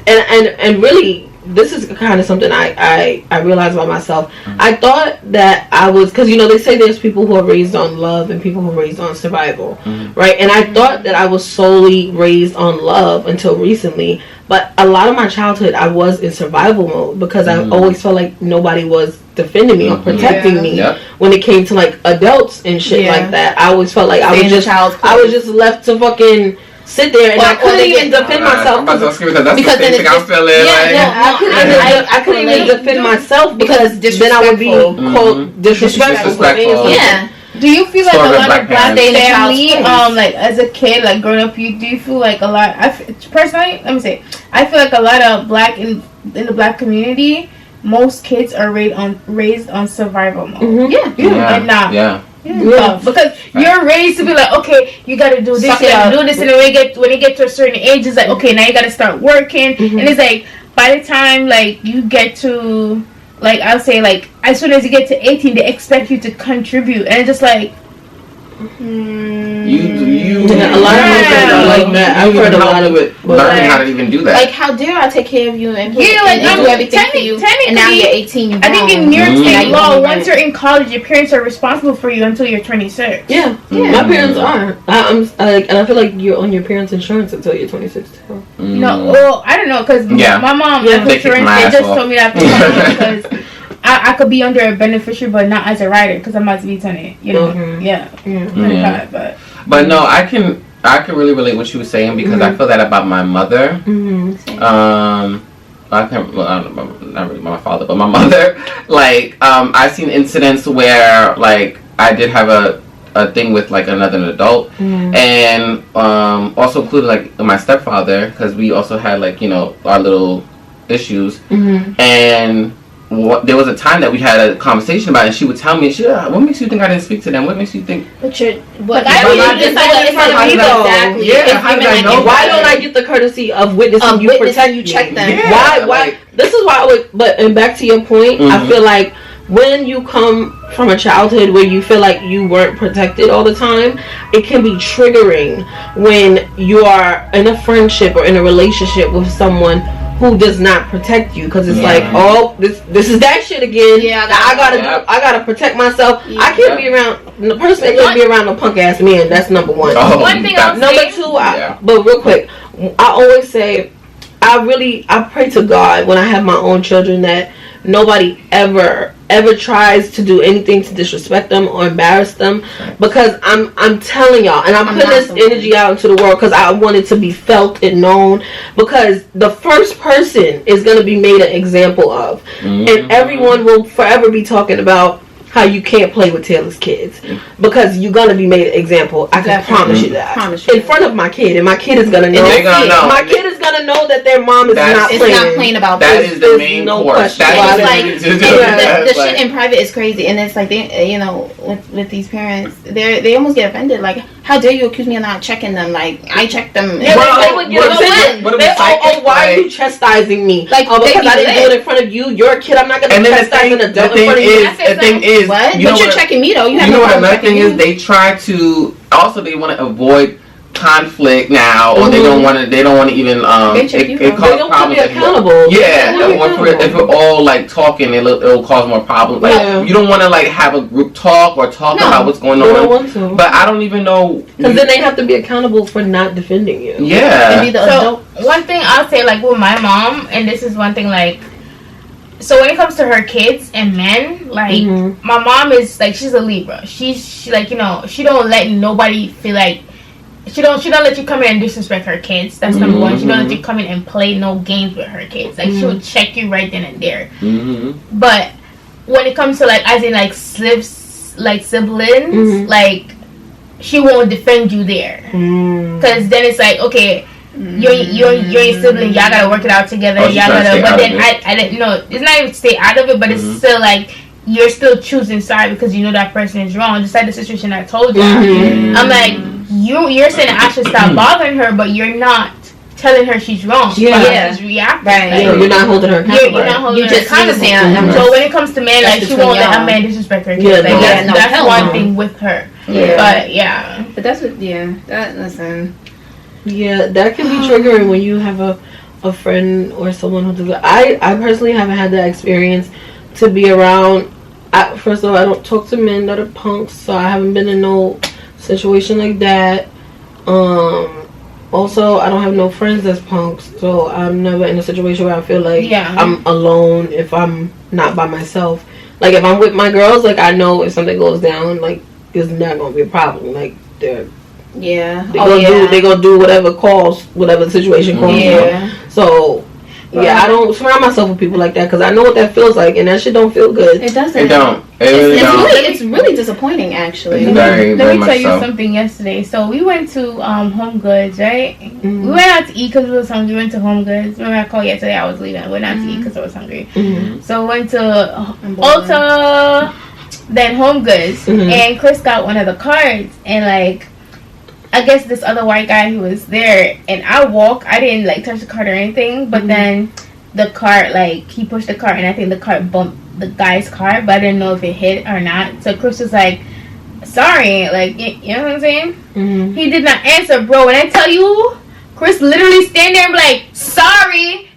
and really. This is kind of something I realized about myself. I thought that I was, because they say there's people who are raised on love and people who are raised on survival, right? And I thought that I was solely raised on love until recently, but a lot of my childhood I was in survival mode because I always felt like nobody was defending me or protecting me when it came to like adults and shit like that. I always felt like I was just left to fucking sit there and I couldn't even defend myself because then I'm feeling I couldn't even defend myself because then I would be called disrespectful. Yeah. Do you feel like a lot of black family, like as a kid, like growing up, do you feel like a lot? Personally, let me say, I feel like a lot of black in the black community, most kids are raised on survival mode. And not. Because you're raised to be like, okay, you gotta do this, do this, and then when you get to a certain age, it's like, okay, now you gotta start working, and it's like by the time like you get to like I'll say like as soon as you get to 18, they expect you to contribute, and it's just like. A lot of people are like that. I've heard a lot of it. Learning how to even do that. Like, how dare I take care of you and do everything for you? And now you're 18. I think in New York State law, once you're in college, your parents are responsible for you until you're 26. Yeah. My parents are. And I feel like you're on your parents' insurance until you're 26 too. No, well, I don't know because my mom has insurance. They just told me that because. I could be under a beneficiary, but not as a rider because I'm about to be 20. But no, I can really relate what you were saying because I feel that about my mother. I can't. Well, I don't know, not really my father, but my mother. Like, I've seen incidents where like I did have a thing with like another adult, and also included like my stepfather because we also had like our little issues, and. There was a time that we had a conversation about it, and she would tell me, what makes you think I didn't speak to them? What makes you think... I don't decide in front of me, exactly. Yeah, how did I know why don't I get the courtesy of witnessing you protect you check them? Yeah, why? This is why and back to your point, I feel like when you come from a childhood where you feel like you weren't protected all the time, it can be triggering when you are in a friendship or in a relationship with someone who does not protect you, because it's like, oh, this is that shit again. Yeah, I gotta protect myself. Yeah. I can't be around the person that can't be around a punk ass man. That's number one. One thing I'll number say, two, but real quick, I always say, I pray to God when I have my own children that nobody ever tries to do anything to disrespect them or embarrass them, because I'm telling y'all, and I'm putting this energy out into the world because I want it to be felt and known, because the first person is going to be made an example of, and everyone will forever be talking about how you can't play with Taylor's kids because you're gonna be made an example. I can promise you that. In front of my kid, and my kid is gonna know. My kid is gonna know that their mom is not playing about that. This. Is the main course. The shit in private is crazy, and it's like they, with these parents, they almost get offended. Like, how dare you accuse me of not checking them? Like, I checked them. Why are you chastising me? Like, because I didn't do it in front of you. You're a kid. I'm not gonna chastise an adult in front of you. The thing is, what? But you're checking me though. You know what another thing is? They try to also, they want to avoid conflict now, or they don't want to even it causes problems. Accountable. If we're all like talking, it'll cause more problems. Like, you don't want to like have a group talk or talk about what's going on. Don't want to. But I don't even know, because then they have to be accountable for not defending you. So one thing I'll say, like with my mom, and this is one thing, like, so when it comes to her kids and men, like, my mom is like, she's a Libra. She's like, she don't let nobody feel like, she don't let you come in and disrespect her kids. That's number one. She don't let you come in and play no games with her kids. Like, she'll check you right then and there. But when it comes to like, as in like siblings, like, she won't defend you there. Because then it's like, okay, you're your sibling, y'all gotta work it out together, y'all gotta, but then I didn't know, it's not even stay out of it, but it's still like, you're still choosing side because you know that person is wrong, just like the situation I told you. I'm like, you're saying I should stop bothering her, but you're not telling her she's wrong. She's reacting. Right. Like, you're not holding her accountable. You're not holding her accountable. So when it comes to men, like, she won't let a man disrespect her kids. That's one thing with her. But that's what, listen. Yeah, that can be triggering when you have a friend or someone who does that. I personally haven't had that experience to be around. First of all, I don't talk to men that are punks, so I haven't been in no situation like that. Also, I don't have no friends that's punks, so I'm never in a situation where I feel like I'm alone if I'm not by myself. Like, if I'm with my girls, like, I know if something goes down, like, it's not gonna be a problem. Like, they're gonna do whatever the situation calls for. So I don't surround myself with people like that, because I know what that feels like, and that shit don't feel good. It doesn't. It don't. It's really disappointing, actually. Let me tell you something. Yesterday, so we went to Home Goods, right? We went out to eat because we was hungry. We went to Home Goods. Remember I called yesterday? I was leaving. I went out to eat because I was hungry. So we went to Ulta, then Home Goods, and Chris got one of the cards, and like, I guess this other white guy who was there, and I didn't like touch the cart or anything, but then the cart, like, he pushed the cart, and I think the cart bumped the guy's cart, but I didn't know if it hit or not. So Chris was like, sorry, like, you know what I'm saying? He did not answer, bro. When I tell you, Chris literally stand there and be like, sorry,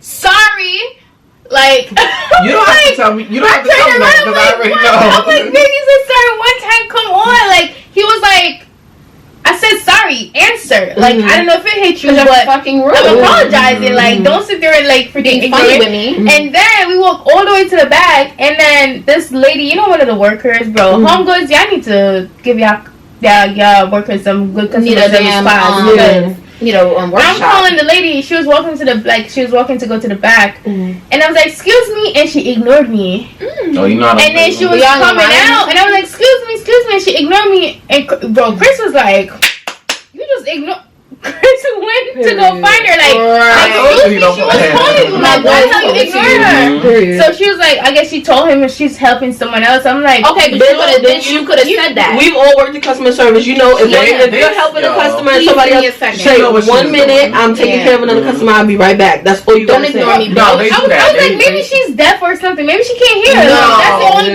like, you don't have to tell me. You don't have to tell me that, because I already know. I'm like, baby, you said sorry one time, come on. Like, he was like, I said sorry, answer. Like, I don't know if it hit you, but fucking rude. I'm apologizing. Like, don't sit there and like freaking funny with me. And then we walk all the way to the back, and then this lady, one of the workers, bro, Home Goods, y'all need to give y'all workers some good customer service spots. I'm calling the lady. She was walking to to go to the back, and I was like, "Excuse me," and she ignored me. Oh, you know. And then she was coming out, and I was like, "Excuse me," and she ignored me. And bro, Chris was like, "You just ignore." Chris went to go find her. Like she was calling you. Like, why tell you ignore her? So she was like, I guess she told him she's helping someone else. I'm like, okay, but you could have said that. We've all worked in customer service. You know, if you're helping a customer and somebody else say 1 minute, I'm taking care of another customer. I'll be right back. That's all you don't ignore me. No, I was like, maybe she's deaf or something. Maybe she can't hear. No, that's the only.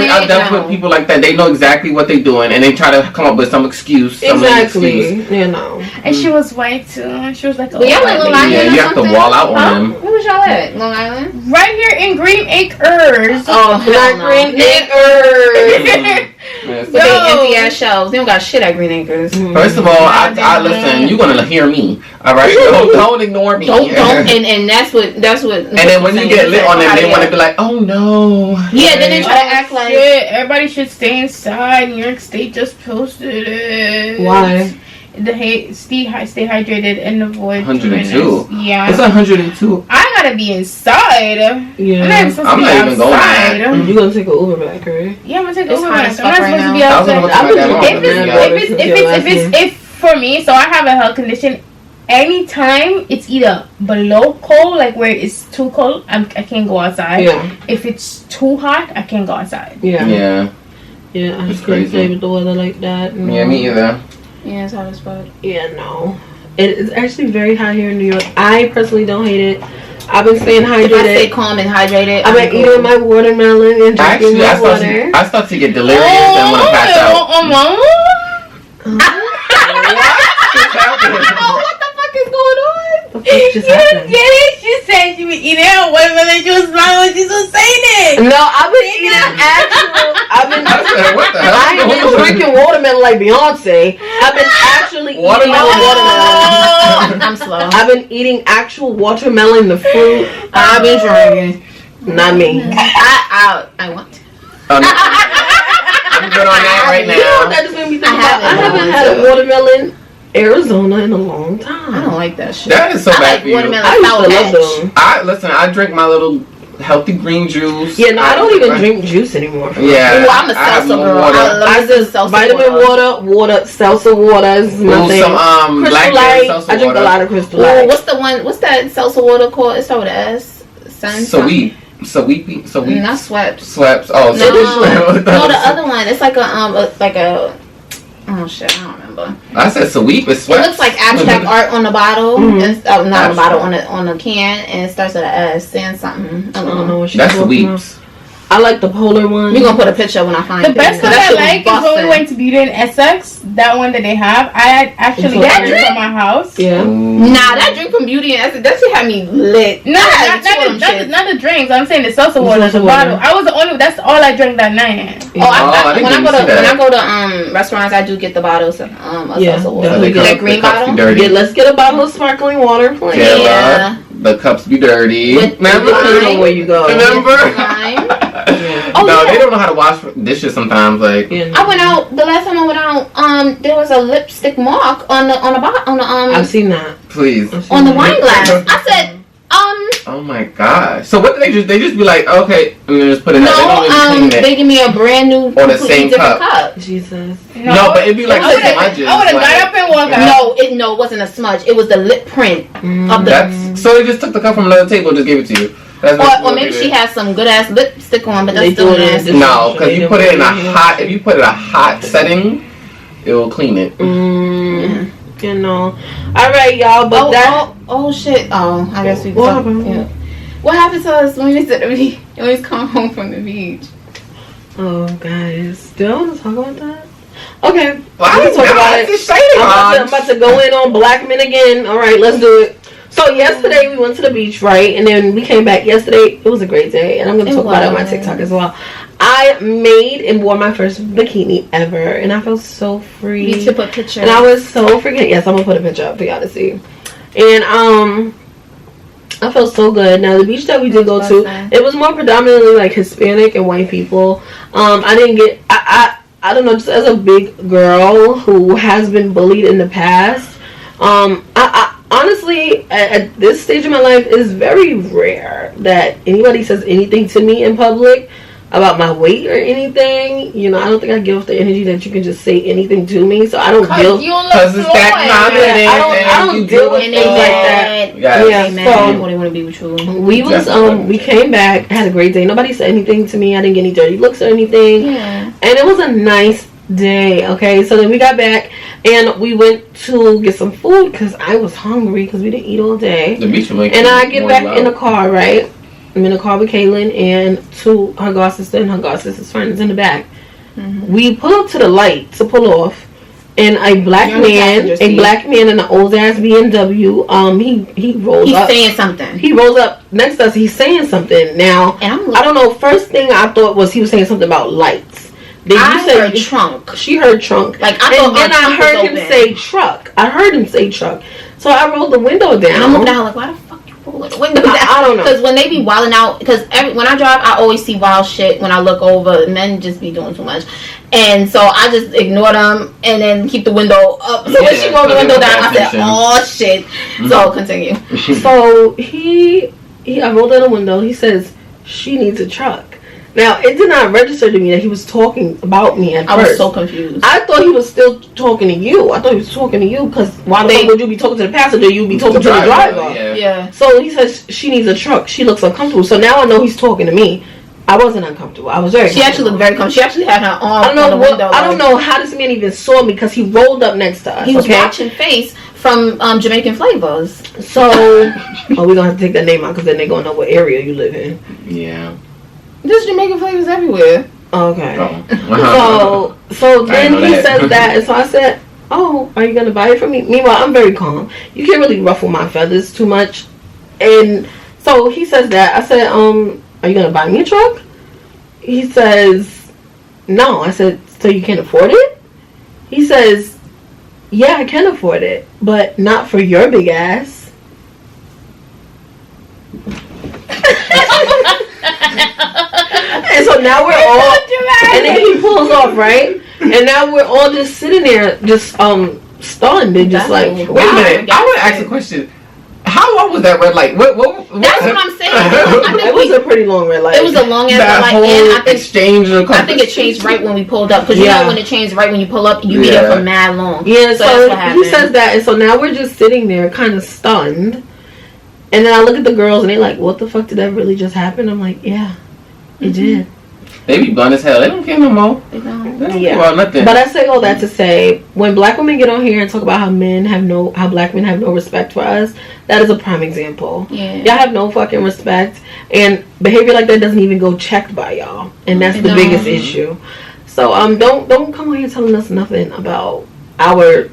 I've dealt with people like that. They know exactly what they're doing, and they try to come up with some excuse. Exactly. You know. And she was white too. She was like, "Oh, y'all in Long Island? Yeah, you have to wall out on them. Where was y'all at? Long Island? Right here in Green Acres. Oh, Green Acres. They empty ass shelves. They don't got shit at Green Acres. First of all, I listen. You're gonna hear me. All right, don't ignore me. Don't. And that's what. And then when you get lit on them, they want to be like, oh no. Yeah, then they try to act like everybody should stay inside. New York State just posted it. Why? Stay hydrated and avoid 102. Yeah, it's 102. I gotta be inside. Yeah, I'm not even going. You gonna take an Uber back, right? Yeah, I'm gonna take an Uber back. I'm not supposed to be outside. If for me, so I have a health condition. Anytime it's either below cold, like where it's too cold, I can't go outside. Yeah. If it's too hot, I can't go outside. Yeah. I just can't play with the weather like that. No. Yeah, me either. Yeah, it's hot as fuck. Yeah, no. It's actually very hot here in New York. I personally don't hate it. I've been staying hydrated. If I stay calm and hydrated, I've been eating my watermelon and drinking my water. I start to get delirious and want to pass out. What the fuck is going on? You don't get it? She said she was eating her watermelon. She was smiling when she was saying it. No, I've been eating actual. I ain't been drinking watermelon like Beyonce. I've been actually eating watermelon. I'm slow. I've been eating actual watermelon, the fruit. I've been drinking. Not me. I want to. I'm good on that right now. You know what that just made me think about? I haven't had a watermelon Arizona in a long time. I don't like that shit. That is so bad for you. I used to love them. I drink my little healthy green juice. Yeah, no, I don't even drink juice anymore. Yeah. Well, I'm a salsa girl. I just vitamin water, salsa water is my thing. Some Crystal Light. I drink a lot of Crystal Light. What's that salsa water called? It starts with an S. Sweet. Not Sweps. Oh, no, the other one. It's like a. Oh shit, I don't remember. I said sweep. It's Sweps. It looks like abstract art on the bottle. Not on the bottle, on the can, and it starts with an S and something. I don't know what she's That's sweeps. I like the polar one. We're gonna put a picture when I find it. The best one I like is when we went to Beauty in Essex. That one that they have. I actually got it from my house. Yeah. Nah, that drink from Beauty in Essex, that shit had me lit. Not the drinks. I'm saying the salsa water, the bottle. I was the only. That's all I drank that night. When I go to restaurants, I do get the bottles of salsa water. That green bottle. Yeah, let's get a bottle of sparkling water, please. Yeah. The cups be dirty. Remember? Depends on where you go. Remember? They don't know how to wash dishes sometimes. Like I went out the last time I went out. There was a lipstick mark on the I've seen that. Please. On the wine glass. I said. Oh my gosh. So what do they just be like? Okay, and then just put it. No, they give me a brand new or the same cup. Jesus. No, but it'd be like smudges. I would have got up and walked out. No, it wasn't a smudge. It was the lip print of the. So they just took the cup from another table and just gave it to you. Or maybe she has some good ass lipstick on, but that's still nasty. No, because you put it in a hot. If you put it in a hot setting, it will clean it. You know. All right, y'all. But oh shit. Oh, I guess we. What happened to us when we was at the beach? When we come home from the beach? Oh, guys, do I want to talk about that? Okay, well, I can talk about it. I'm about to go in on black men again. All right, let's do it. So yesterday we went to the beach, right? And then we came back yesterday. It was a great day. And I'm going to talk about it on my TikTok as well. I made and wore my first bikini ever. And I felt so free. You should put pictures. And I was so freaking... Yes, I'm going to put a picture up for y'all to see. And I felt so good. Now, the beach that we did go to, it was more predominantly like Hispanic and white people. I didn't get... I don't know, just as a big girl who has been bullied in the past, honestly, at this stage of my life, it is very rare that anybody says anything to me in public. about my weight or anything. You know, I don't think I give off the energy that you can just say anything to me. So I don't deal. Because it's that confident. I don't deal with things like that. Yeah, so people want to be with you. We came back, had a great day. Nobody said anything to me. I didn't get any dirty looks or anything. Yeah. And it was a nice day. Okay, so then we got back and we went to get some food because I was hungry because we didn't eat all day. And I get back in the car, right? I'm in the car with Kaylin and her god sister and her god sister's friends in the back. Mm-hmm. We pull up to the light to pull off, and a black man in an old ass BMW. He rolls up. He's saying something. He rolls up next to us. He's saying something. Now I don't know. First thing I thought was he was saying something about lights. Then I heard trunk. She heard trunk. Like I thought. And I heard him say truck. I heard him say truck. So I rolled the window down. And I'm looking down like, why the fuck you rolling the window down? I don't know. Because when they be wilding out, because when I drive, I always see wild shit when I look over. Men just be doing too much. And so I just ignore them and then keep the window up. So when she rolled the window down, I said, oh shit. Mm-hmm. So continue. So I rolled down the window. He says, she needs a truck. Now, it did not register to me that he was talking about me at first. I was so confused. I thought he was still talking to you. I thought he was talking to you because why the fuck would you be talking to the passenger? You'd be talking to the driver. Yeah. So he says she needs a truck. She looks uncomfortable. So now I know he's talking to me. I wasn't uncomfortable. I was very She actually looked very comfortable. She actually had her arm on the window. I don't know how this man even saw me because he rolled up next to us. He was watching Face from Jamaican Flavors. So, we're going to have to take that name out because then they're going to know what area you live in. Yeah. There's Jamaican Flavors everywhere. Okay. So then he says that, and so I said, oh, are you going to buy it for me? Meanwhile, I'm very calm. You can't really ruffle my feathers too much. And so he says that. I said, are you going to buy me a truck? He says, no. I said, so you can't afford it? He says, yeah, I can afford it, but not for your big ass. And so now we're all, and then he pulls off, right? And now we're all just sitting there, just stunned and just like, wait a minute. I want to ask a question. How long was that red light? That's what I'm saying. It was a pretty long red light. It was a long ass red light, and I think it changed right when we pulled up. Because you know when it changed right when you pull up, you be there for mad long. Yeah, so that's what happened. He says that, and so now we're just sitting there, kind of stunned. And then I look at the girls, and they're like, "What the fuck did that really just happen?" I'm like, "Yeah, it did." They be blunt as hell. They don't care no more. They don't care about nothing. But I say all that to say, when black women get on here and talk about how black men have no respect for us, that is a prime example. Yeah. Y'all have no fucking respect, and behavior like that doesn't even go checked by y'all, and that's the biggest issue. So don't come on here telling us nothing about our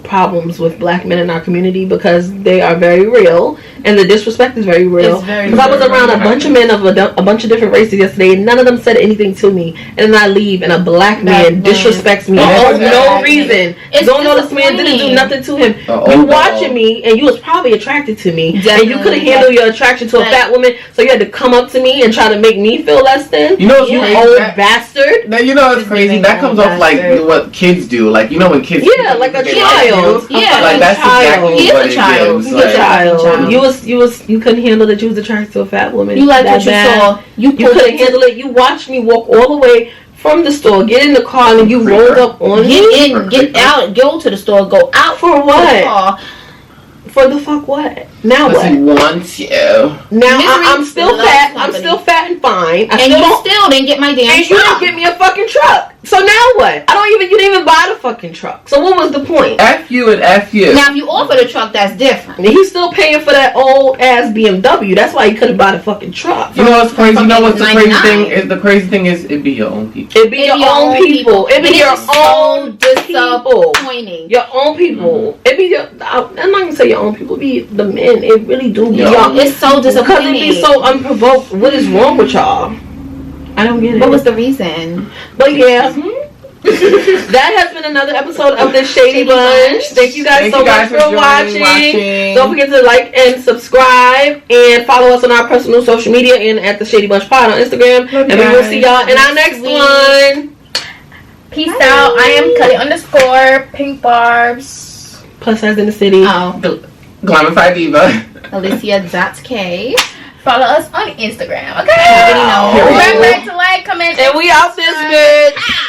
problems with black men in our community, because they are very real and the disrespect is very real. Because I was around a bunch of men of a bunch of different races yesterday, and none of them said anything to me, and then I leave and a black man disrespects me for no reason. Don't know this man didn't do nothing to him. You watching me and you was probably attracted to me, and you couldn't handle your attraction to a fat woman, so you had to come up to me and try to make me feel less than. You old bastard. Now it's crazy. That comes off like what kids do. Like when kids like a child. Like that's exactly what it is. He's a child. You couldn't handle that you was attracted to a fat woman. You like what you saw. You couldn't handle it. You watched me walk all the way from the store, get in the car, and you rolled up on me. Get in, get out, go to the store, go out for what? For the fuck what? Now what? He wants you. Now I'm still fat. I'm still fat and fine. You still didn't get my damn truck. And you didn't get me a fucking truck. So now what? You didn't even buy the fucking truck. So what was the point? F you and F you. Now if you offer the truck, that's different. And he's still paying for that old ass BMW. That's why he couldn't buy the fucking truck. You know what's crazy? You know what's the crazy thing? The crazy thing is it be your own people. It be your own people. It be your own disappointing. Your own people. It be your. I'm not gonna say your own people. It be the men. It really do be y'all. It's so disappointing. Because it be so unprovoked. What is wrong with y'all? I don't get it. What was the reason? But yeah. That has been another episode of the Shady Bunch. Thank you guys so much for watching. Don't forget to like and subscribe and follow us on our personal social media and at the Shady Bunch Pod on Instagram. And we will see y'all in our next one. Peace out. I am Cuddy _Pink Barbs. Plus size in the city. Glamified Diva. Alicia.K. Follow us on Instagram. Okay. Remember to like, comment, and we out this bitch.